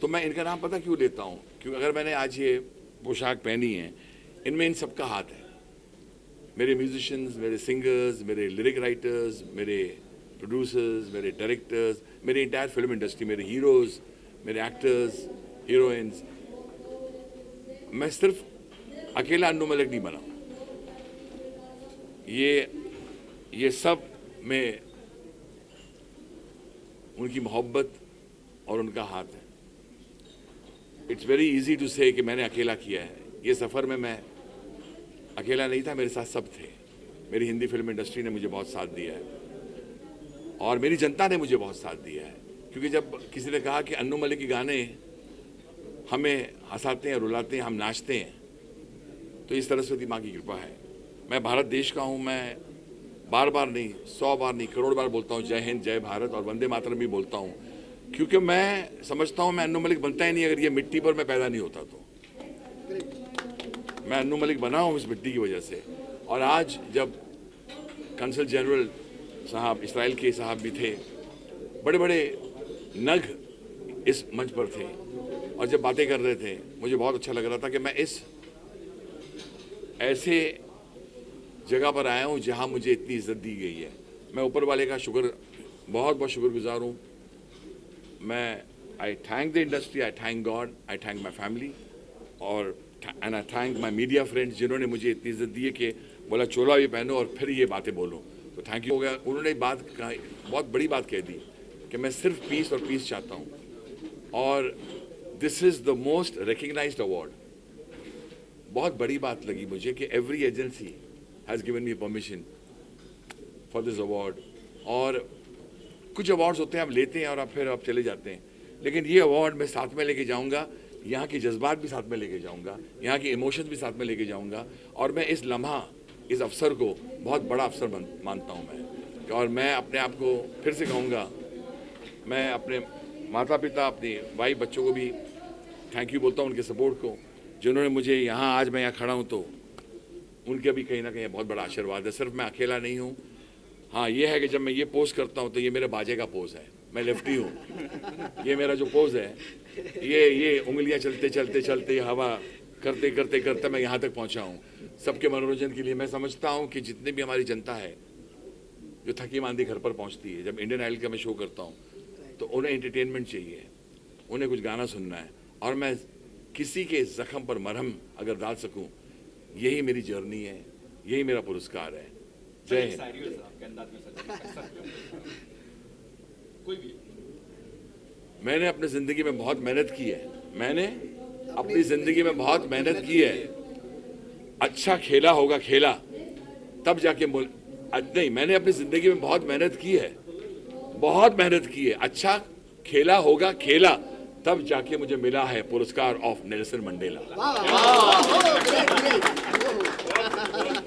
तो मैं इनका नाम पता क्यों लेता हूँ, क्योंकि अगर मैंने आज ये पोशाक पहनी है, इनमें इन सबका हाथ है। मेरे म्यूजिशियंस, मेरे सिंगर्स, मेरे लिरिक राइटर्स, मेरे प्रोड्यूसर्स, मेरे डायरेक्टर्स, मेरी इंटायर फिल्म इंडस्ट्री, मेरे हीरोज़, मेरे एक्टर्स, हीरोइंस, मैं सिर्फ अकेला अन्नू मलिक नहीं बना। ये सब में उनकी मोहब्बत और उनका हाथ है। इट्स वेरी इजी टू से कि मैंने अकेला किया है। ये सफ़र में मैं अकेला नहीं था, मेरे साथ सब थे। मेरी हिंदी फिल्म इंडस्ट्री ने मुझे बहुत साथ दिया है और मेरी जनता ने मुझे बहुत साथ दिया है, क्योंकि जब किसी ने कहा कि अन्नू मलिक के गाने हमें हंसाते हैं, रुलाते हैं, हम नाचते हैं, तो इस सरस्वती माँ की कृपा है। मैं भारत देश का हूँ। मैं बार बार नहीं, 100 बार नहीं, करोड़ बार बोलता हूँ जय हिंद, जय भारत और वंदे मातरम भी बोलता हूँ, क्योंकि मैं समझता हूँ मैं अन्नू मलिक बनता ही नहीं अगर ये मिट्टी पर मैं पैदा नहीं होता। तो मैं अन्नू मलिक बना हूँ इस मिट्टी की वजह से। और आज जब कंसल जनरल साहब, इसराइल के साहब भी थे, बड़े बड़े नग इस मंच पर थे और जब बातें कर रहे थे, मुझे बहुत अच्छा लग रहा था कि मैं इस ऐसे जगह पर आया हूँ जहाँ मुझे इतनी इज्जत दी गई है। मैं ऊपर वाले का बहुत बहुत शुक्रगुजार हूँ। मैं I thank the industry, I thank God, I thank my family और and I thank my media friends जिन्होंने मुझे इतनी इज्जत दी है कि बोला चोला भी पहनो और फिर ये बातें बोलो। तो थैंक यू हो गया। उन्होंने बात कहा, बहुत बड़ी बात कह दी कि मैं सिर्फ पीस और पीस चाहता हूँ और this is the most recognised award. बहुत बड़ी बात लगी मुझे कि every agency has given me permission for this award. और कुछ अवार्ड्स होते हैं आप लेते हैं और आप फिर आप चले जाते हैं, लेकिन ये अवार्ड मैं साथ में लेके जाऊंगा, यहाँ के जज्बात भी साथ में लेके जाऊंगा, यहाँ के इमोशंस भी साथ में लेके जाऊंगा और मैं इस लम्हा, इस अवसर को बहुत बड़ा अवसर मानता हूँ मैं। और मैं अपने आप को फिर से कहूँगा, मैं अपने माता पिता, अपने भाई बच्चों को भी थैंक यू बोलता हूँ, उनके सपोर्ट को, जिन्होंने मुझे यहाँ आज मैं यहाँ खड़ा हूँ तो उनके भी कहीं ना कहीं बहुत बड़ा आशीर्वाद है। सिर्फ मैं अकेला नहीं हूँ। हाँ, ये है कि जब मैं ये पोज करता हूँ तो ये मेरे बाजे का पोज है, मैं लेफ्टी हूँ। ये मेरा जो पोज है, ये उंगलियाँ चलते चलते चलते हवा करते करते करते मैं यहाँ तक पहुँचा हूँ सबके मनोरंजन के लिए। मैं समझता हूँ कि जितनी भी हमारी जनता है जो थकी मांदी घर पर पहुँचती है, जब इंडियन आइडल का मैं शो करता हूँ तो उन्हें एंटरटेनमेंट चाहिए, उन्हें कुछ गाना सुनना है और मैं किसी के जख्म पर मरहम अगर डाल सकूं, यही मेरी जर्नी है, यही मेरा पुरस्कार है। जय हिंद। मैंने अपनी जिंदगी में बहुत मेहनत की है, मैंने अपनी जिंदगी में बहुत मेहनत की है। अच्छा खेला होगा खेला तब जाके नहीं, मैंने अपनी जिंदगी में बहुत मेहनत की है, बहुत मेहनत की है। अच्छा खेला होगा खेला तब जाके मुझे मिला है पुरस्कार ऑफ नेल्सन मंडेला।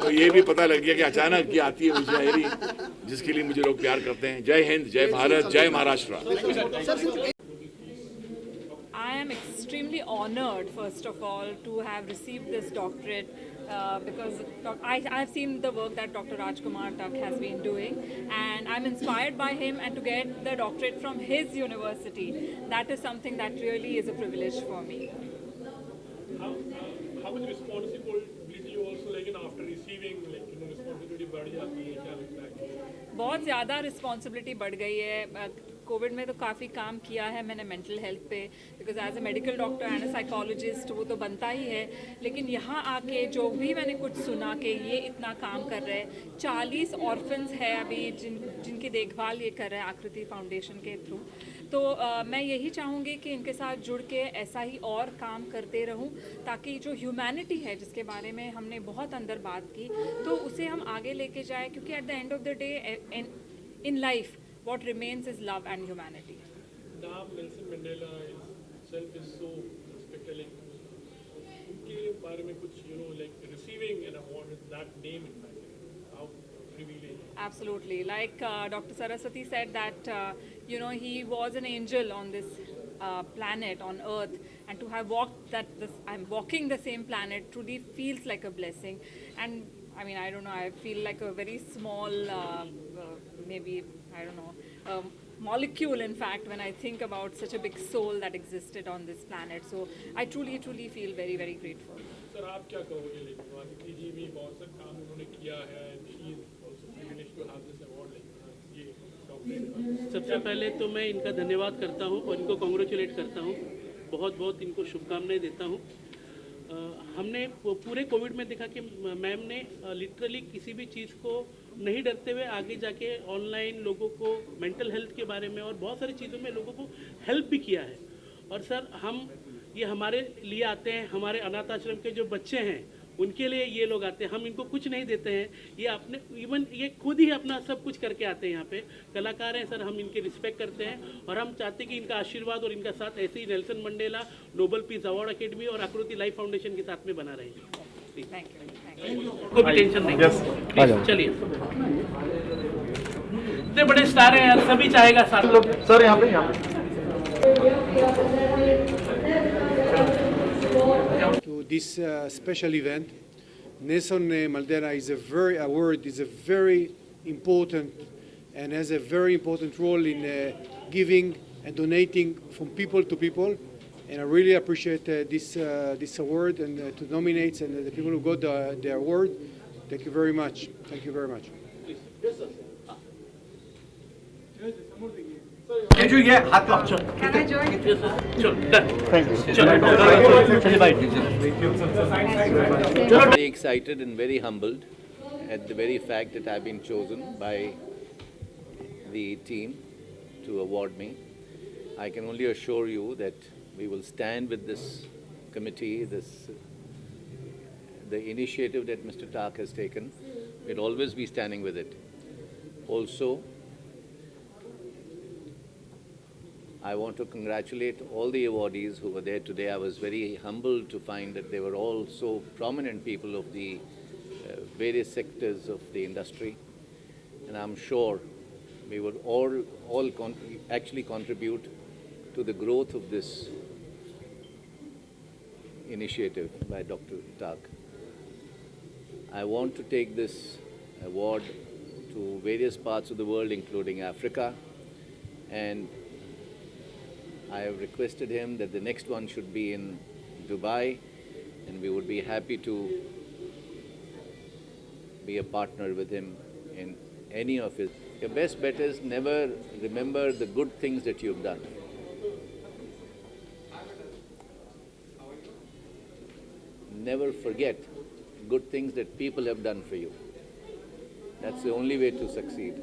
तो ये भी पता लग गया कि अचानक ये आती है मुझे, जिसके लिए मुझे लोग प्यार करते हैं। जय हिंद, जय भारत, जय Maharashtra. I am extremely honored, first of all, to have received this doctorate because I have seen the work that Dr. Rajkumar Tuck has been doing, and I'm inspired by him. And to get the doctorate from his university, that is something that really is a privilege for me. How much responsibility also after receiving responsibility बढ़ जाती है, क्या लगता है? बहुत ज़्यादा responsibility बढ़ गई है। कोविड में तो काफ़ी काम किया है मैंने मेंटल हेल्थ पे, because as a medical doctor and a psychologist वो तो बनता ही है, लेकिन यहाँ आके जो भी मैंने कुछ सुना कि ये इतना काम कर रहे हैं। 40 ऑर्फन्स है अभी जिनकी देखभाल ये कर रहे हैं आकृति फाउंडेशन के थ्रू। तो मैं यही चाहूँगी कि इनके साथ जुड़ के ऐसा ही और काम करते रहूँ, ताकि जो ह्यूमैनिटी है जिसके बारे में हमने बहुत अंदर बात की, तो उसे हम आगे लेके जाए, क्योंकि at the end of the day in life what remains is love and humanity. Now Nelson Mandela itself is so spectacular. उनके बारे में कुछ receiving an award with that name in mind, how revealing. Absolutely, like Dr. Saraswati said that he was an angel on this planet, on Earth, and to have walked I'm walking the same planet truly feels like a blessing. And I mean, I don't know, I feel like a very small maybe, I don't know, molecule, in fact, when I think about such a big soul that existed on this planet. So I truly, truly feel very, very grateful. Sir आप क्या कहोगे लेकिन आदित्य जी भी बहुत सा काम उन्होंने किया है and she is also privileged to have this award like ये डॉक्टरेट। सबसे पहले तो मैं इनका धन्यवाद करता हूँ और इनको कॉन्ग्रेचुलेट करता हूँ, बहुत बहुत इनको शुभकामनाएं देता हूँ। हमने पूरे कोविड में देखा कि मैम ने लिटरली किसी भी चीज़ को नहीं डरते हुए आगे जाके ऑनलाइन लोगों को मेंटल हेल्थ के बारे में और बहुत सारी चीज़ों में लोगों को हेल्प भी किया है। और सर ये हमारे लिए आते हैं, हमारे अनाथ आश्रम के जो बच्चे हैं उनके लिए ये लोग आते हैं, हम इनको कुछ नहीं देते हैं, ये अपने इवन ये खुद ही अपना सब कुछ करके आते हैं। यहाँ पे कलाकार हैं सर, हम इनके रिस्पेक्ट करते हैं और हम चाहते हैं कि इनका आशीर्वाद और इनका साथ ऐसे ही Nelson Mandela Nobel Peace Award Academy और आकृति लाइफ फाउंडेशन के साथ में बना रहेंगे। Thank you. कोई भी टेंशन नहीं, प्लीज चलिए। इतने बड़े स्टार हैं यार, सभी चाहेगा साथ। सर यहाँ पे to this special event. Nelson Mandela award is a very important and has a very important role in giving and donating from people to people. And I really appreciate this award and to nominate and the people who got the award. Thank you very much. Thank you very much. जो ये हाथ को Can I join? चलो done, Very excited and very humbled at the very fact that I've been chosen by the team to award me. I can only assure you that we will stand with this committee, the initiative that Mr. Tak has taken. We'll always be standing with it. Also, I want to congratulate all the awardees who were there today. I was very humbled to find that they were all so prominent people of the various sectors of the industry. And I'm sure we would all actually contribute to the growth of this initiative by Dr. Tak. I want to take this award to various parts of the world, including Africa, and I have requested him that the next one should be in Dubai, and we would be happy to be a partner with him in any of his. Your best bet is never remember the good things that you've done. Never forget good things that people have done for you. That's the only way to succeed.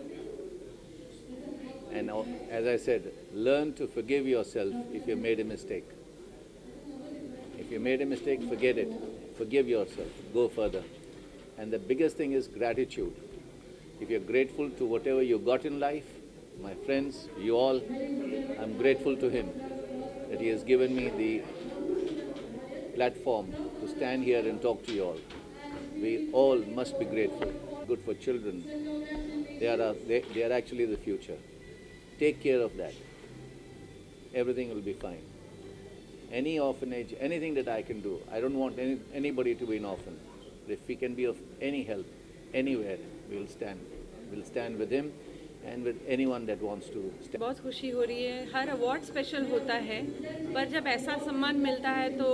And as I said, learn to forgive yourself if you made a mistake. If you made a mistake, forget it. Forgive yourself. Go further. And the biggest thing is gratitude. If you're grateful to whatever you got in life, my friends, you all, I'm grateful to him that he has given me the platform to stand here and talk to you all. We all must be grateful. Good for children. They are actually the future. Take care of that. Everything will be fine. Any orphanage, anything that I can do, I don't want anybody to be an orphan. If we can be of any help, anywhere, we'll stand. We'll stand with him and with anyone that wants to stand. बहुत खुशी हो रही है। हर award special होता है, पर जब ऐसा सम्मान मिलता है तो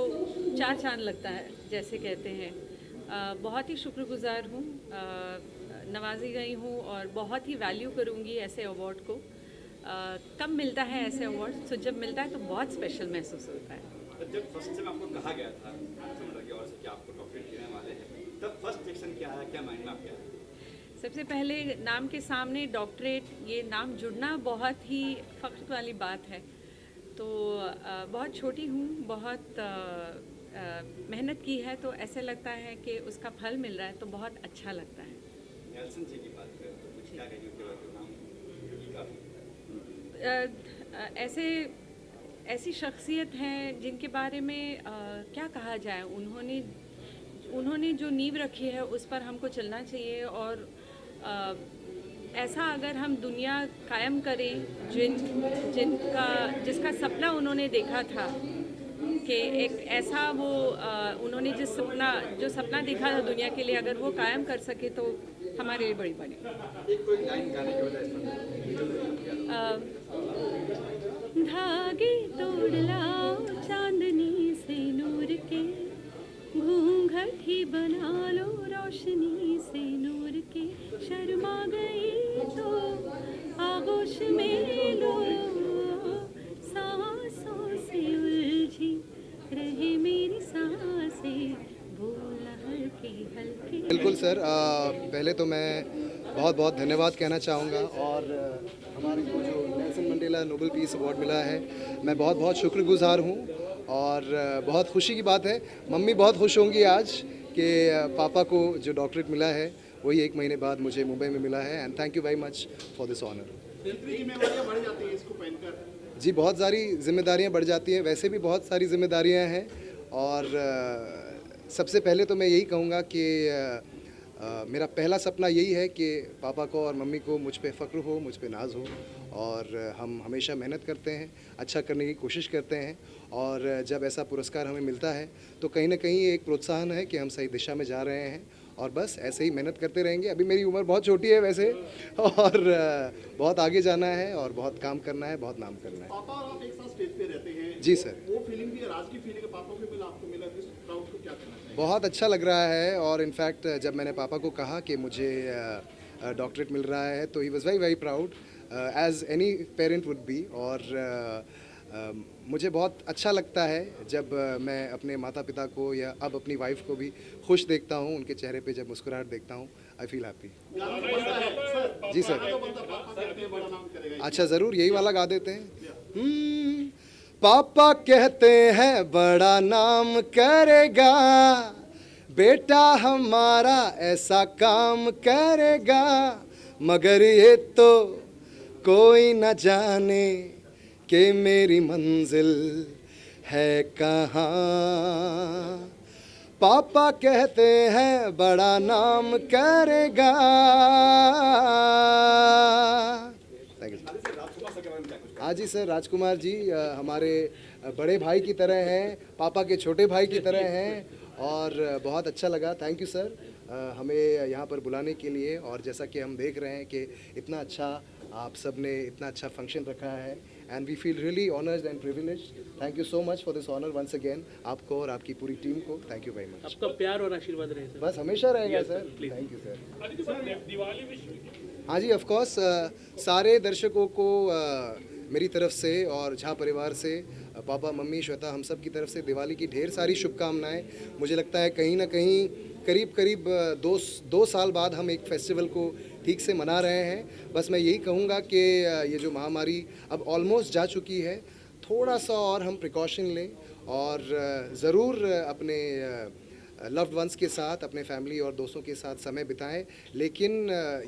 चार चांद लगता है, जैसे कहते हैं। बहुत ही शुक्रगुजार हूँ, नवाजी गई हूँ और बहुत ही वैल्यू करूँगी ऐसे अवार्ड को। कब मिलता है ऐसे अवार्ड, तो जब मिलता है तो बहुत स्पेशल महसूस होता है। जब फर्स्ट टाइम आपको कहा गया था और से कि आपको डॉक्टरेट देने वाले हैं, तब फर्स्ट रिएक्शन क्या है, क्या माइंड में आपके आया? सबसे पहले नाम के सामने डॉक्टरेट, ये नाम जुड़ना बहुत ही फ़ख्र वाली बात है। तो बहुत छोटी हूँ, बहुत मेहनत की है, तो ऐसे लगता है कि उसका फल मिल रहा है, तो बहुत अच्छा लगता है। नेल्सन जी की बात करें तो कुछ क्या कहेंगे उनके बारे में? नाम काफ़ी ऐसी शख्सियत हैं जिनके बारे में क्या कहा जाए। उन्होंने जो नींव रखी है उस पर हमको चलना चाहिए और ऐसा अगर हम दुनिया कायम करें जिसका सपना उन्होंने देखा था कि एक ऐसा वो उन्होंने जो सपना देखा था दुनिया के लिए, अगर वो कायम कर सके तो हमारे लिए बड़ी बात है। एक कोई लाइन गाने की वजह से धागे तोड़ लाओ चांदनी से नूर के, घूंघट ही बना लो रोशनी से नूर के, शर्मा गई तो आगोश में लो, सांसों से उलझी रहे मेरी सांसें, बोल हल्के हल्के। बिल्कुल सर, पहले तो मैं बहुत बहुत धन्यवाद कहना चाहूँगा और हमारे को जो Nelson Mandela Nobel Peace award मिला है, मैं बहुत बहुत शुक्रगुजार हूँ और बहुत खुशी की बात है। मम्मी बहुत खुश होंगी आज कि पापा को जो डॉक्टरेट मिला है वही 1 महीने बाद मुझे मुंबई में मिला है, and thank you very much for this honour. जिम्मेदारियां बढ़ जाती हैं इसको पहनकर। जी, बहुत सारी जिम्मेदारियां बढ़ जाती हैं, वैसे भी बहुत सारी जिम्मेदारियां हैं और सबसे पहले तो मैं यही कहूँगा कि मेरा पहला सपना यही है कि पापा को और मम्मी को मुझ पे फ़ख्र हो, मुझ पे नाज हो और हम हमेशा मेहनत करते हैं, अच्छा करने की कोशिश करते हैं और जब ऐसा पुरस्कार हमें मिलता है तो कहीं ना कहीं एक प्रोत्साहन है कि हम सही दिशा में जा रहे हैं और बस ऐसे ही मेहनत करते रहेंगे। अभी मेरी उम्र बहुत छोटी है वैसे और बहुत आगे जाना है और बहुत काम करना है, बहुत नाम करना है। पापा और आप एक साथ स्टेज पे रहते हैं। जी सर। वो फीलिंग भी है, राज की फीलिंग है, पापा को मिला, आपको मिला, इस प्राउड को क्या कहना चाहिए? बहुत अच्छा लग रहा है और इनफैक्ट जब मैंने पापा को कहा कि मुझे डॉक्टरेट मिल रहा है तो he was very very proud as any parent would be. और मुझे बहुत अच्छा लगता है जब मैं अपने माता पिता को या अब अपनी वाइफ को भी खुश देखता हूँ, उनके चेहरे पे जब मुस्कुराहट देखता हूँ, आई फील हैप्पी। जी सर। अच्छा, ज़रूर यही वाला गा देते हैं। पापा कहते हैं बड़ा नाम करेगा, बेटा हमारा ऐसा काम करेगा, मगर ये तो कोई न जाने कि मेरी मंजिल है कहाँ। पापा कहते हैं बड़ा नाम करेगा। हाँ जी सर, राजकुमार जी हमारे बड़े भाई की तरह हैं, पापा के छोटे भाई की तरह हैं और बहुत अच्छा लगा। थैंक यू सर हमें यहाँ पर बुलाने के लिए। और जैसा कि हम देख रहे हैं कि इतना अच्छा आप सब ने इतना अच्छा फंक्शन रखा है and we feel really honoured and privileged. Thank you so much for this honour once again. आपको और आपकी पूरी टीम को थैंक यू वेरी मच। आपका प्यार और आशीर्वाद रहे सर। बस हमेशा रहेगा Yes, sir. sir, please. Thank you sir. Diwali wish हाँ जी, ऑफ कोर्स सारे दर्शकों को मेरी तरफ से और झा परिवार से, पापा मम्मी श्वेता, हम सब की तरफ से दिवाली की ढेर सारी शुभकामनाएं। मुझे लगता है कहीं ना कहीं करीब दो साल बाद हम एक फेस्टिवल को ठीक से मना रहे हैं। बस मैं यही कहूँगा कि ये जो महामारी अब ऑलमोस्ट जा चुकी है, थोड़ा सा और हम प्रिकॉशन लें और ज़रूर अपने लव्ड वंस के साथ, अपने फैमिली और दोस्तों के साथ समय बिताएं। लेकिन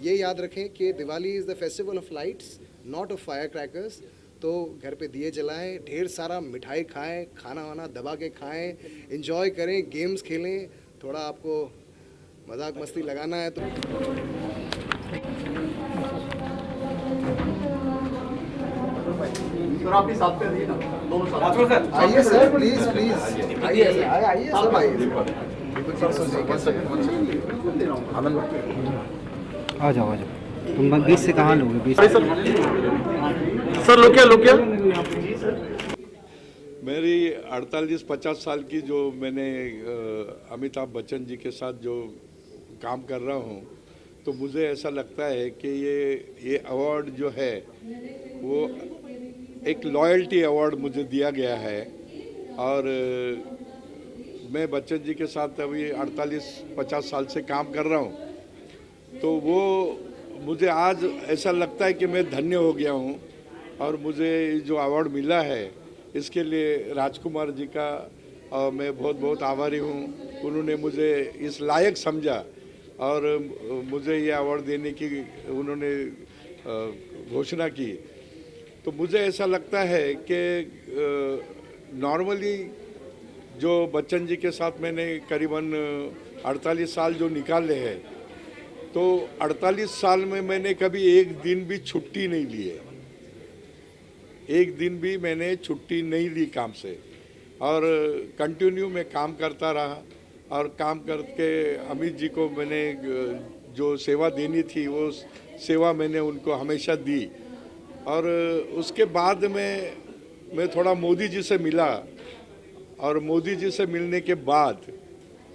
ये याद रखें कि Diwali is the festival of lights, not of fire crackers. तो घर पे दिए जलाएं, ढेर सारा मिठाई खाएं, खाना वाना दबा के खाएं, एंजॉय करें, गेम्स खेलें। थोड़ा आपको मजाक मस्ती लगाना है तो सर आप भी साथ पे रहिए ना, दोनों साथ। आइए सर, प्लीज प्लीज आइए सब आइए। आ जाओ आ जाओ। तुम 20 से कहाँ लोगे? 20 सर लोके मेरी 48-50 साल की जो मैंने अमिताभ बच्चन जी के साथ जो काम कर रहा हूँ, तो मुझे ऐसा लगता है कि ये अवार्ड जो है वो एक लॉयल्टी अवार्ड मुझे दिया गया है। और मैं बच्चन जी के साथ अभी 48-50 साल से काम कर रहा हूँ, तो वो मुझे आज ऐसा लगता है कि मैं धन्य हो गया हूँ। और मुझे जो अवार्ड मिला है इसके लिए राजकुमार जी का मैं बहुत बहुत आभारी हूँ। उन्होंने मुझे इस लायक समझा और मुझे ये अवार्ड देने की उन्होंने घोषणा की। तो मुझे ऐसा लगता है कि नॉर्मली जो बच्चन जी के साथ मैंने करीबन 48 साल जो निकाले हैं, तो 48 साल में मैंने कभी एक दिन भी छुट्टी नहीं ली है। एक दिन भी मैंने छुट्टी नहीं ली काम से और कंटिन्यू मैं काम करता रहा। और काम करके अमित जी को मैंने जो सेवा देनी थी वो सेवा मैंने उनको हमेशा दी। और उसके बाद में मैं थोड़ा मोदी जी से मिला, और मोदी जी से मिलने के बाद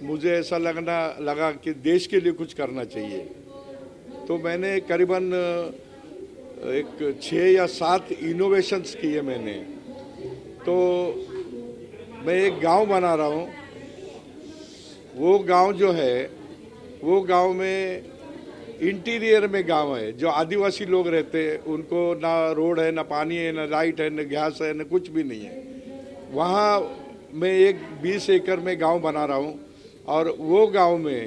मुझे ऐसा लगा कि देश के लिए कुछ करना चाहिए। तो मैंने करीबन 6 या 7 इनोवेशंस किए मैंने। तो मैं एक गांव बना रहा हूँ। वो गांव जो है, वो गांव में इंटीरियर में गांव है, जो आदिवासी लोग रहते हैं उनको ना रोड है, ना पानी है, ना लाइट है, ना गैस है, ना कुछ भी नहीं है। वहाँ मैं एक 20 एकड़ में गांव बना रहा हूँ, और वो गांव में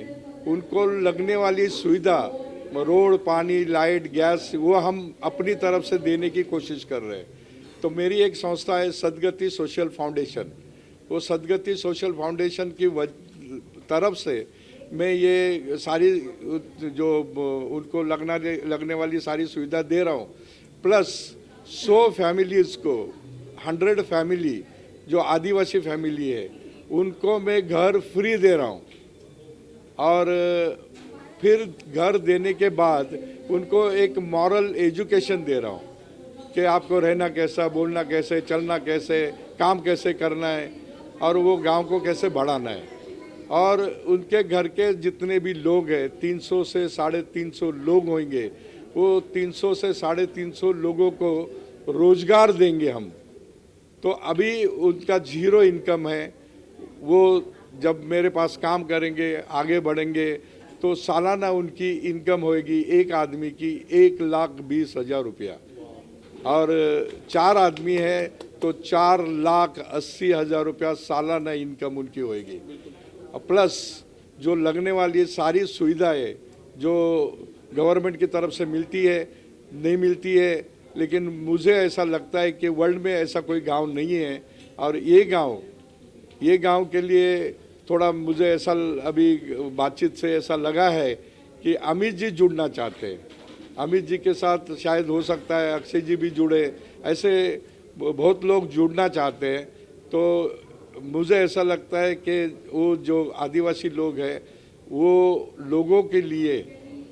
उनको लगने वाली सुविधा, रोड, पानी, लाइट, गैस, वो हम अपनी तरफ से देने की कोशिश कर रहे हैं। तो मेरी एक संस्था है सदगति सोशल फाउंडेशन। वो सदगति सोशल फाउंडेशन की तरफ से मैं ये सारी जो उनको लगने वाली सारी सुविधा दे रहा हूँ। प्लस 100 फैमिलीज़ को, 100 फैमिली जो आदिवासी फैमिली है उनको मैं घर फ्री दे रहा हूँ। और फिर घर देने के बाद उनको एक मॉरल एजुकेशन दे रहा हूँ कि आपको रहना कैसा, बोलना कैसे, चलना कैसे, काम कैसे करना है, और वो गांव को कैसे बढ़ाना है। और उनके घर के जितने भी लोग हैं, 300 से 350 लोग होंगे, वो 300 से 350 लोगों को रोजगार देंगे हम। तो अभी उनका 0 इनकम है। वो जब मेरे पास काम करेंगे, आगे बढ़ेंगे, तो सालाना उनकी इनकम होएगी एक आदमी की 1,20,000 रुपया, और 4 आदमी है तो 4,80,000 रुपया सालाना इनकम उनकी होएगी। प्लस जो लगने वाली सारी सुविधाएं जो गवर्नमेंट की तरफ से मिलती है, नहीं मिलती है, लेकिन मुझे ऐसा लगता है कि वर्ल्ड में ऐसा कोई गांव नहीं है। और ये गांव के लिए थोड़ा मुझे ऐसा अभी बातचीत से ऐसा लगा है कि अमित जी जुड़ना चाहते हैं। अमित जी के साथ शायद हो सकता है अक्षय जी भी जुड़े, ऐसे बहुत लोग जुड़ना चाहते हैं। तो मुझे ऐसा लगता है कि वो जो आदिवासी लोग हैं, वो लोगों के लिए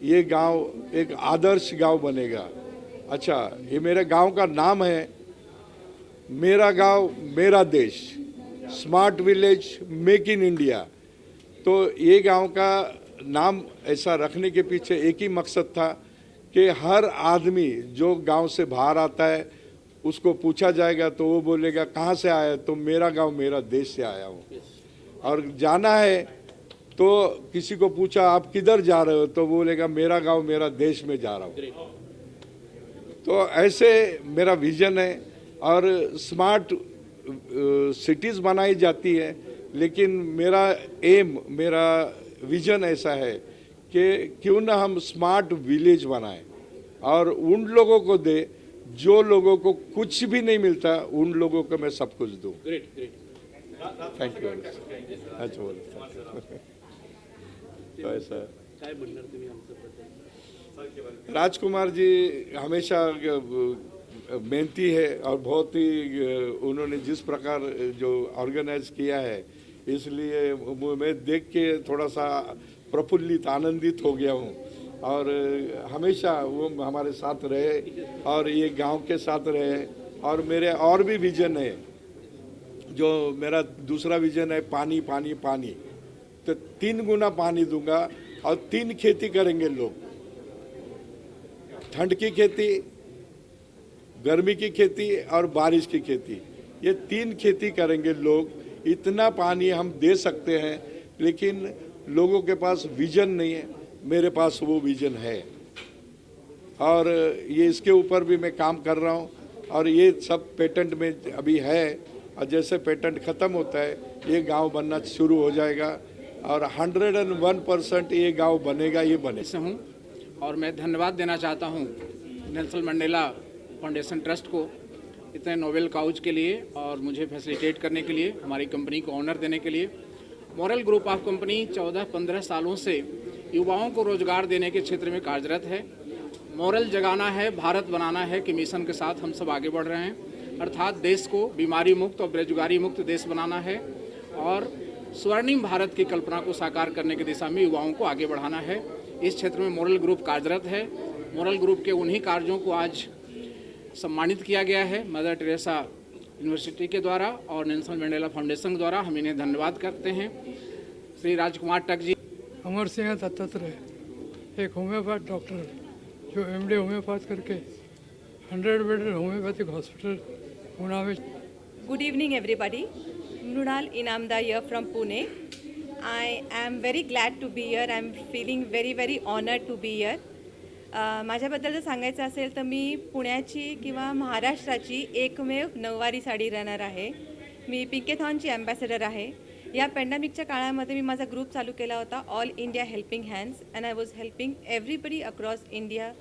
ये गांव एक आदर्श गांव बनेगा। अच्छा, ये मेरे गांव का नाम है मेरा गांव मेरा देश, smart village make in India. तो ये गांव का नाम ऐसा रखने के पीछे एक ही मकसद था कि हर आदमी जो गांव से बाहर आता है उसको पूछा जाएगा तो वो बोलेगा कहाँ से आया, तो मेरा गांव मेरा देश से आया हूँ। और जाना है तो किसी को पूछा आप किधर जा रहे हो, तो बोलेगा मेरा गांव मेरा देश में जा रहा हूँ। तो ऐसे मेरा विजन है। और स्मार्ट सिटीज़ बनाई जाती है, लेकिन मेरा एम, मेरा विजन ऐसा है कि क्यों ना हम स्मार्ट विलेज बनाएं और उन लोगों को दे जो लोगों को कुछ भी नहीं मिलता, उन लोगों को मैं सब कुछ दूं। Great great. Thank you. अच्छा बोलो। तो ऐसा काय म्हणणार तुम्ही आमच्याबद्दल? राजकुमार जी हमेशा मेहनती है और बहुत ही उन्होंने जिस प्रकार जो ऑर्गेनाइज किया है, इसलिए मैं देख के थोड़ा सा प्रफुल्लित, आनंदित हो गया हूँ। और हमेशा वो हमारे साथ रहे और ये गांव के साथ रहे। और मेरे और भी विजन है, जो मेरा दूसरा विजन है पानी पानी पानी। तो 3 गुना पानी दूंगा और 3 खेती करेंगे लोग, ठंड की खेती, गर्मी की खेती और बारिश की खेती। ये 3 खेती करेंगे लोग। इतना पानी हम दे सकते हैं, लेकिन लोगों के पास विजन नहीं है। मेरे पास वो विजन है और ये इसके ऊपर भी मैं काम कर रहा हूँ। और ये सब पेटेंट में अभी है, और जैसे पेटेंट ख़त्म होता है ये गांव बनना शुरू हो जाएगा और 101% ये गांव बनेगा, ये बने से हूँ। और मैं धन्यवाद देना चाहता हूँ नेल्सन मंडेला फाउंडेशन ट्रस्ट को इतने नोबेल काउज के लिए और मुझे फैसिलिटेट करने के लिए, हमारी कंपनी को ऑनर देने के लिए। मॉरल ग्रुप ऑफ कंपनी 14-15 सालों से युवाओं को रोजगार देने के क्षेत्र में कार्यरत है। मॉरल जगाना है, भारत बनाना है कि मिशन के साथ हम सब आगे बढ़ रहे हैं। अर्थात देश को बीमारी मुक्त और बेरोजगारी मुक्त देश बनाना है और स्वर्णिम भारत की कल्पना को साकार करने की दिशा में युवाओं को आगे बढ़ाना है। इस क्षेत्र में मोरल ग्रुप कार्यरत है। मोरल ग्रुप के उन्हीं कार्यों को आज सम्मानित किया गया है मदर टेरेसा यूनिवर्सिटी के द्वारा और नेल्सन मंडेला फाउंडेशन द्वारा। हम इन्हें धन्यवाद करते हैं। श्री राजकुमार टक जी। अमर सिंह दत्तात्रेय, एक होम्योपैथ डॉक्टर जो MD होम्योपैथ करके 100 बेड होम्योपैथिक हॉस्पिटल पुणे में। Good evening, everybody. Mrunal Inamda here from Pune. I am very glad to be here. I am feeling very, very honored to be here. माझ्याबद्दल जर सांगायचं असेल तर मी पुण्याची किंवा महाराष्ट्राची एकमेव नऊवारी साडी रनर आहे. मी पिंकेथॉनची ॲम्बॅसेडर आहे. या पॅन्डेमिकच्या काळामध्ये मी माझा ग्रुप चालू केला होता, all India helping hands, and I was helping everybody across India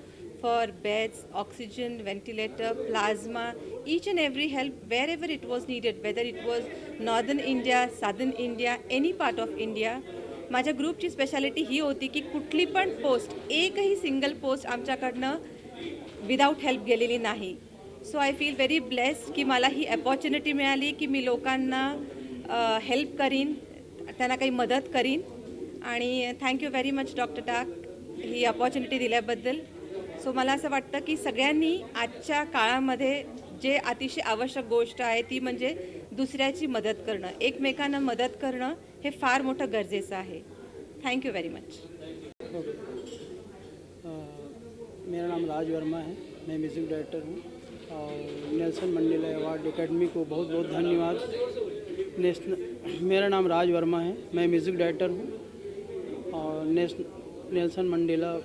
for beds, oxygen, ventilator, plasma, each and every help wherever it was needed, whether it was northern India, southern India, any part of India. माझ्या ग्रुपची speciality ही होती की कुठली पण post, एकही single post आमच्याकडनं without help गेलेली नाही. सो I feel very blessed की मला ही अपॉर्च्युनिटी मिळाली की मी लोकांना हेल्प करीन, त्यांना काही मदत करीन. आणि थँक्यू व्हेरी मच डॉक्टर टाक ही अपॉर्च्युनिटी दिल्याबद्दल. सो मला असं वाटतं की सगळ्यांनी आजच्या काळामध्ये जे अतिशय आवश्यक गोष्ट आहे ती म्हणजे दुसऱ्याची मदत करणं, एकमेकांना मदत करणं हे फार मोठं गरजेचं आहे. Thank you very much. मेरा नाम राज वर्मा है, मैं म्यूज़िक डायरेक्टर हूँ और नेल्सन मंडेला अवार्ड एकेडमी को बहुत बहुत धन्यवाद. मेरा नाम राज वर्मा है, मैं म्यूज़िक डायरेक्टर हूँ और नेल्सन मंडेला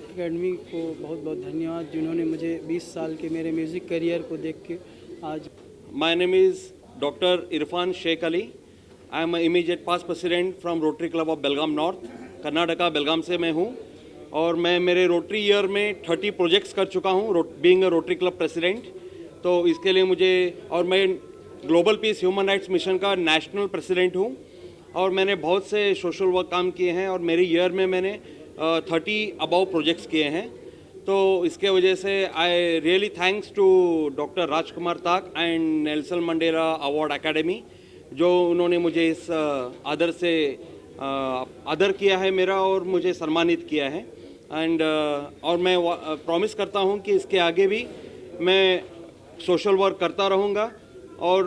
एकेडमी को बहुत बहुत धन्यवाद जिन्होंने मुझे 20 साल के मेरे म्यूज़िक करियर को देख के आज. My name is doctor Irfan Shaikh Ali. I am immediate past president from Rotary Club of Belgaum North, Karnataka. Belgaum से मैं हूँ और मैं मेरे रोटरी ईयर में 30 प्रोजेक्ट्स कर चुका हूँ being a rotary club president. तो इसके लिए मुझे, और मैं global piece human rights mission का नेशनल प्रेसिडेंट हूँ और मैंने बहुत से सोशल वर्क काम किए हैं और मेरे ईयर में मैंने 30 अबाउ प्रोजेक्ट्स किए हैं. तो इसके वजह से I really thanks to doctor Rajkumar Tak and Nelson Mandela Award Academy जो उन्होंने मुझे इस आदर से आदर किया है मेरा और मुझे सम्मानित किया है. एंड और मैं प्रॉमिस करता हूँ कि इसके आगे भी मैं सोशल वर्क करता रहूँगा. और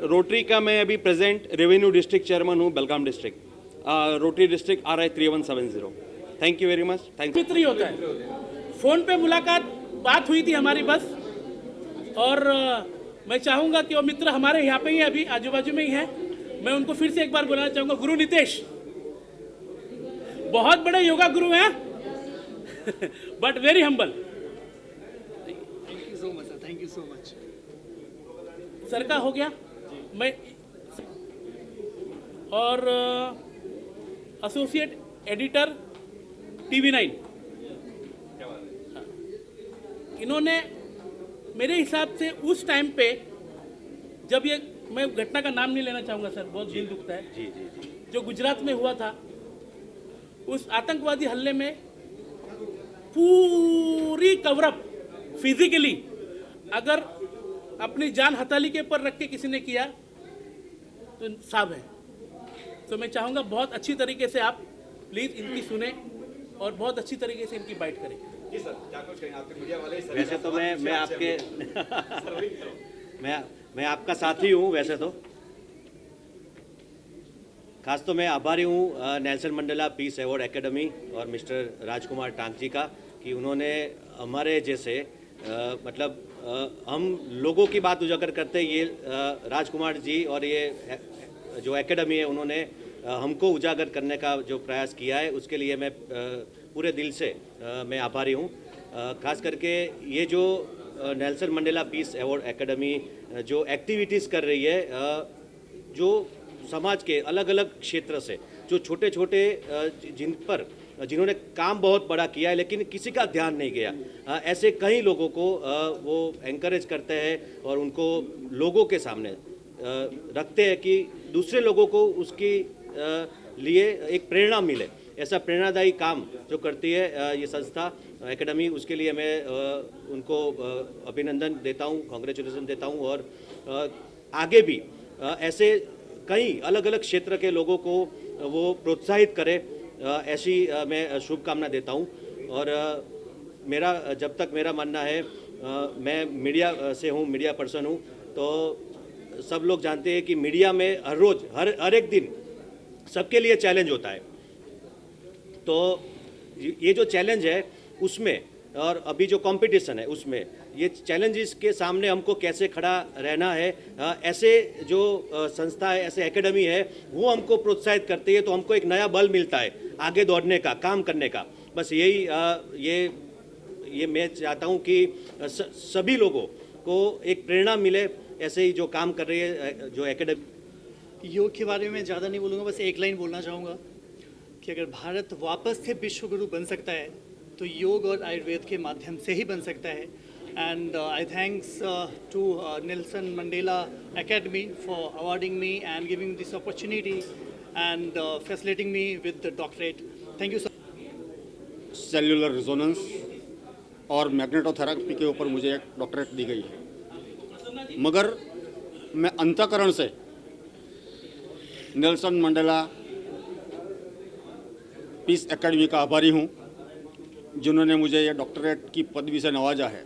रोटरी का मैं अभी प्रेजेंट रेवेन्यू डिस्ट्रिक्ट चेयरमैन हूँ Belgaum district, Rotary district RI 3170. Thank you very much. Thank you. मित्र ही होता है. फ़ोन पे मुलाकात बात हुई थी हमारी बस, और मैं चाहूँगा कि वो मित्र हमारे यहाँ पे ही अभी आजू बाजू में ही है. मैं उनको फिर से एक बार बुलाना चाहूँगा. गुरु नितेश बहुत बड़े योगा गुरु हैं but very humble. Thank you so much sir, thank you so much. Sir का हो गया. मैं और एसोसिएट एडिटर TV9, इन्होंने मेरे हिसाब से उस टाइम पे जब ये, मैं घटना का नाम नहीं लेना चाहूँगा सर, बहुत दिल दुखता है. जी जी जी. जो गुजरात में हुआ था, उस आतंकवादी हमले में पूरी कवरअप फिजिकली अगर अपनी जान हथेली के ऊपर रख के किसी ने किया तो साहब है. तो मैं चाहूँगा बहुत अच्छी तरीके से आप प्लीज़ इनकी सुने और बहुत अच्छी तरीके से इनकी बाइट करें. जी सर, क्या कुछ कहें आपके मीडिया वाले? वैसे तो मैं आपके मैं आपका साथी हूँ. वैसे तो खास तो मैं आभारी हूँ Nelson Mandela peace award academy और मिस्टर राजकुमार टांक जी का कि उन्होंने हमारे जैसे मतलब हम लोगों की बात उजागर करते ये राजकुमार जी और ये जो एकेडमी है उन्होंने हमको उजागर करने का जो प्रयास किया है उसके लिए मैं पूरे दिल से मैं आभारी हूँ. खास करके ये जो Nelson Mandela peace award Academy जो एक्टिविटीज़ कर रही है, जो समाज के अलग अलग क्षेत्र से जो छोटे छोटे जिन्होंने काम बहुत बड़ा किया है लेकिन किसी का ध्यान नहीं गया, ऐसे कई लोगों को वो एनकरेज करते हैं और उनको लोगों के सामने रखते हैं कि दूसरे लोगों को उसकी लिए एक प्रेरणा मिले. ऐसा प्रेरणादायी काम जो करती है ये संस्था एकेडमी, उसके लिए मैं उनको अभिनंदन देता हूँ, कांग्रेचुलेसन देता हूँ. और आगे भी ऐसे कई अलग अलग क्षेत्र के लोगों को वो प्रोत्साहित करे, ऐसी मैं शुभकामना देता हूँ. और मेरा जब तक मेरा मानना है, मैं मीडिया से हूँ, मीडिया पर्सन हूँ, तो सब लोग जानते हैं कि मीडिया में हर रोज़ हर एक दिन सबके लिए चैलेंज होता है। तो ये जो चैलेंज है उसमें, और अभी जो कंपटीशन है उसमें, ये चैलेंजेस के सामने हमको कैसे खड़ा रहना है, ऐसे जो संस्था है, ऐसे एकेडमी है, वो हमको प्रोत्साहित करती है, तो हमको एक नया बल मिलता है आगे दौड़ने का, काम करने का। बस यही ये मैं चाहता हूँ कि सभी लोगों को एक प्रेरणा मिले, ऐसे ही जो काम कर रही है जो एकेडमी। योग के बारे में ज़्यादा नहीं बोलूँगा, बस एक लाइन बोलना चाहूँगा कि अगर भारत वापस से विश्व गुरु बन सकता है तो योग और आयुर्वेद के माध्यम से ही बन सकता है। And I thanks to Nelson Mandela academy for awarding me and giving this opportunity and facilitating me with the doctorate. Thank you sir. Cellular resonance और मैग्नेटोथेरेपी के ऊपर मुझे एक डॉक्टरेट दी गई है, मगर मैं अंतःकरण से नेल्सन मंडेला पीस एकेडमी का आभारी हूँ, जिन्होंने मुझे ये डॉक्टरेट की पदवी से नवाजा है।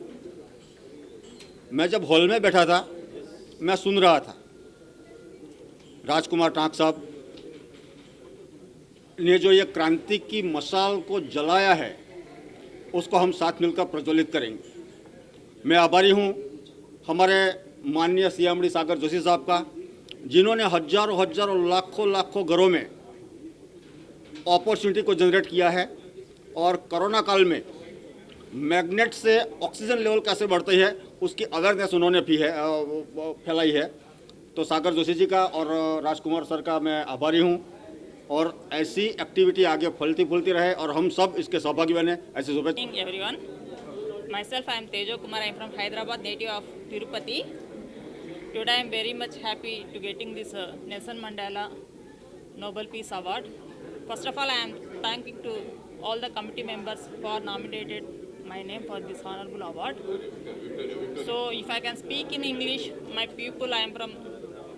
मैं जब हॉल में बैठा था, मैं सुन रहा था राजकुमार टांक साहब ने जो ये क्रांति की मशाल को जलाया है, उसको हम साथ मिलकर प्रज्वलित करेंगे। मैं आभारी हूँ हमारे माननीय सीएमडी सागर जोशी साहब का, जिन्होंने हजारों हजारों लाखों घरों में अपॉर्चुनिटी को जनरेट किया है, और कोरोना काल में मैग्नेट से ऑक्सीजन लेवल कैसे बढ़ती है उसकी अवेयरनेस उन्होंने भी है फैलाई है। तो सागर जोशी जी का और राजकुमार सर का मैं आभारी हूँ, और ऐसी एक्टिविटी आगे फलती फूलती रहे और हम सब इसके सहभागी बने, ऐसी शुभेच्छा। Everyone, myself I am Tejo Kumar. I am from Hyderabad, native of Tirupati. Today I am very much happy to getting this Nelson Mandela Nobel Peace Award. First of all, I am thanking to all the committee members for nominated my name for this honorable award. So if I can speak in English, my people, I am from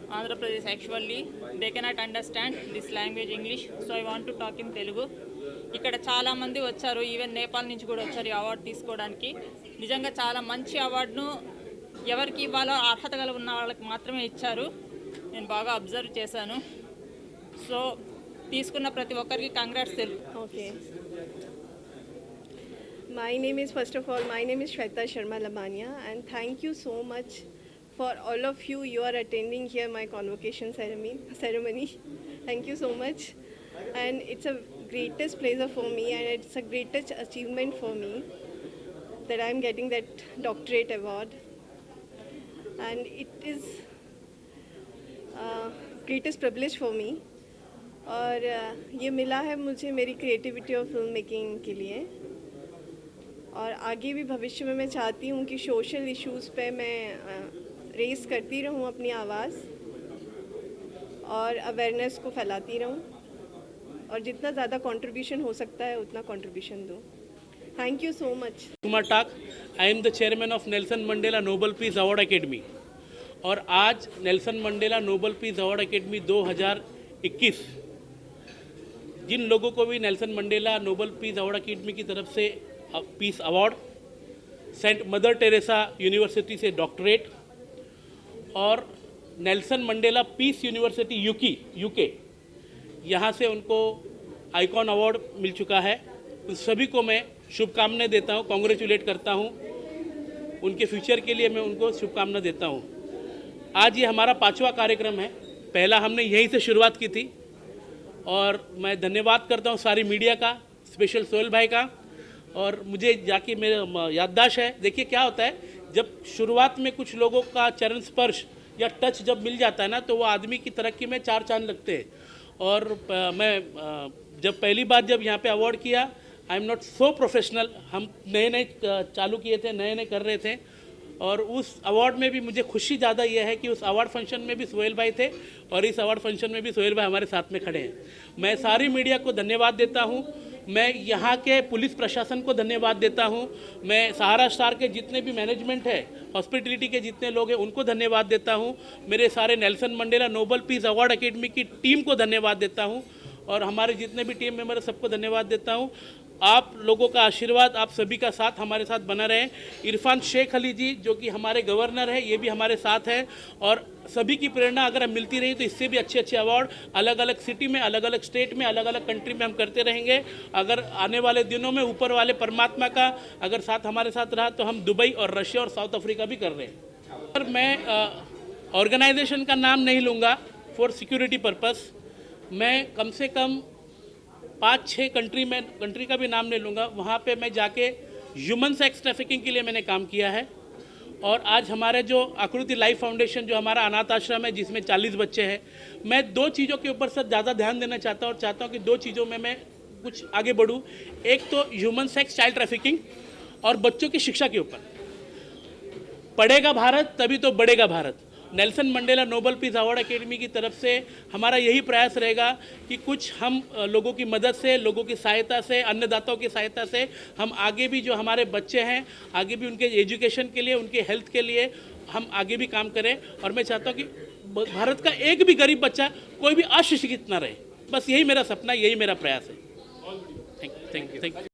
Andhra Pradesh actually, they cannot understand this language English, so I want to talk in Telugu. ఇక్కడ చాలా మంది వచ్చారు, even Nepal నుంచి కూడా వచ్చారు ఈ award తీసుకోవడానికి. నిజంగా చాలా మంచి అవార్డును ఎవరికి ఇవ్వాలో అర్హత గల ఉన్న వాళ్ళకి మాత్రమే ఇచ్చారు, నేను బాగా అబ్జర్వ్ చేశాను. సో తీసుకున్న ప్రతి ఒక్కరికి కంగ్రాట్స్ తెలుపు. Okay, my name is, first of all, my name is Shweta Sharma Lamania, and thank you so much for all of you. You are attending here my convocation ceremony. Thank you so much, and it's a greatest pleasure for me, and it's a greatest achievement for me that I'm getting that doctorate award, and it is greatest privilege for me. और ये मिला है मुझे मेरी creativity और film making के लिए, और आगे भी भविष्य में मैं चाहती हूँ कि सोशल इश्यूज़ पे मैं रेस करती रहूँ अपनी आवाज़, और अवेयरनेस को फैलाती रहूँ, और जितना ज़्यादा कंट्रीब्यूशन हो सकता है उतना कंट्रीब्यूशन दूँ. Thank you so much. Kumar Tak, I am the chairman of Nelson Mandela Nobel Peace Award Academy, और आज Nelson Mandela Nobel Peace Award Academy 2021 जिन लोगों को भी Nelson Mandela Nobel Peace Award Academy की तरफ से peace award, Saint Mother Teresa University से डॉक्टरेट, और Nelson Mandela Peace University UK यहाँ से उनको आइकॉन अवार्ड मिल चुका है. उन सभी को मैं शुभकामनाएं देता हूँ, कॉन्ग्रेचुलेट करता हूँ. उनके फ्यूचर के लिए मैं उनको शुभकामनाएं देता हूँ. आज ये हमारा 5वां कार्यक्रम है, पहला हमने यहीं से शुरुआत की थी, और मैं धन्यवाद करता हूँ सारी मीडिया का, स्पेशल सोहेल भाई का. और मुझे जाके मेरा याददाश्त है, देखिए क्या होता है जब शुरुआत में कुछ लोगों का चरण स्पर्श या टच जब मिल जाता है ना, तो वो आदमी की तरक्की में 4 चांद लगते हैं. और मैं जब पहली बार जब यहाँ पे अवार्ड किया, I am not so professional, हम नए चालू किए थे, नए कर रहे थे, और उस अवार्ड में भी मुझे खुशी ज़्यादा यह है कि उस अवार्ड फंक्शन में भी सोहेल भाई थे, और इस अवार्ड फंक्शन में भी सोहेल भाई हमारे साथ में खड़े हैं. मैं सारी मीडिया को धन्यवाद देता हूँ, मैं यहाँ के पुलिस प्रशासन को धन्यवाद देता हूँ, मैं सहारा स्टार के जितने भी मैनेजमेंट है, हॉस्पिटलिटी के जितने लोग हैं उनको धन्यवाद देता हूँ, मेरे सारे Nelson Mandela Nobel Peace Award Academy की टीम को धन्यवाद देता हूँ, और हमारे जितने भी टीम मेंबर सबको धन्यवाद देता हूँ. आप लोगों का आशीर्वाद, आप सभी का साथ हमारे साथ बना रहे। इरफान शेख अली जी जो कि हमारे गवर्नर है, ये भी हमारे साथ हैं और सभी की प्रेरणा अगर हम मिलती रही तो इससे भी अच्छे अच्छे अवार्ड अलग अलग सिटी में, अलग अलग स्टेट में, अलग अलग कंट्री में हम करते रहेंगे। अगर आने वाले दिनों में ऊपर वाले परमात्मा का अगर साथ हमारे साथ रहा तो हम दुबई और रशिया और साउथ अफ्रीका भी कर रहे हैं। और मैं ऑर्गेनाइजेशन का नाम नहीं लूँगा फॉर सिक्योरिटी पर्पस। मैं कम से कम 5-6 कंट्री का भी नाम नहीं लूँगा, वहाँ पे मैं जाके ह्यूमन सेक्स ट्रैफिकिंग के लिए मैंने काम किया है। और आज हमारे जो आकृति लाइफ फाउंडेशन जो हमारा अनाथ आश्रम है जिसमें 40 बच्चे हैं, मैं 2 चीज़ों के ऊपर से ज़्यादा ध्यान देना चाहता हूँ और चाहता हूँ कि 2 चीज़ों में मैं कुछ आगे बढ़ूँ। एक तो ह्यूमन सेक्स चाइल्ड ट्रैफिकिंग और बच्चों की शिक्षा के ऊपर। पढ़ेगा भारत तभी तो बढ़ेगा Bharat. Nelson Mandela Nobel Peace award academy की तरफ से हमारा यही प्रयास रहेगा कि कुछ हम लोगों की मदद से, लोगों की सहायता से, अन्नदाताओं की सहायता से हम आगे भी जो हमारे बच्चे हैं आगे भी उनके एजुकेशन के लिए, उनके हेल्थ के लिए हम आगे भी काम करें। और मैं चाहता हूँ कि भारत का एक भी गरीब बच्चा कोई भी अशिक्षित ना रहे। बस यही मेरा सपना, यही मेरा प्रयास है। Thank you.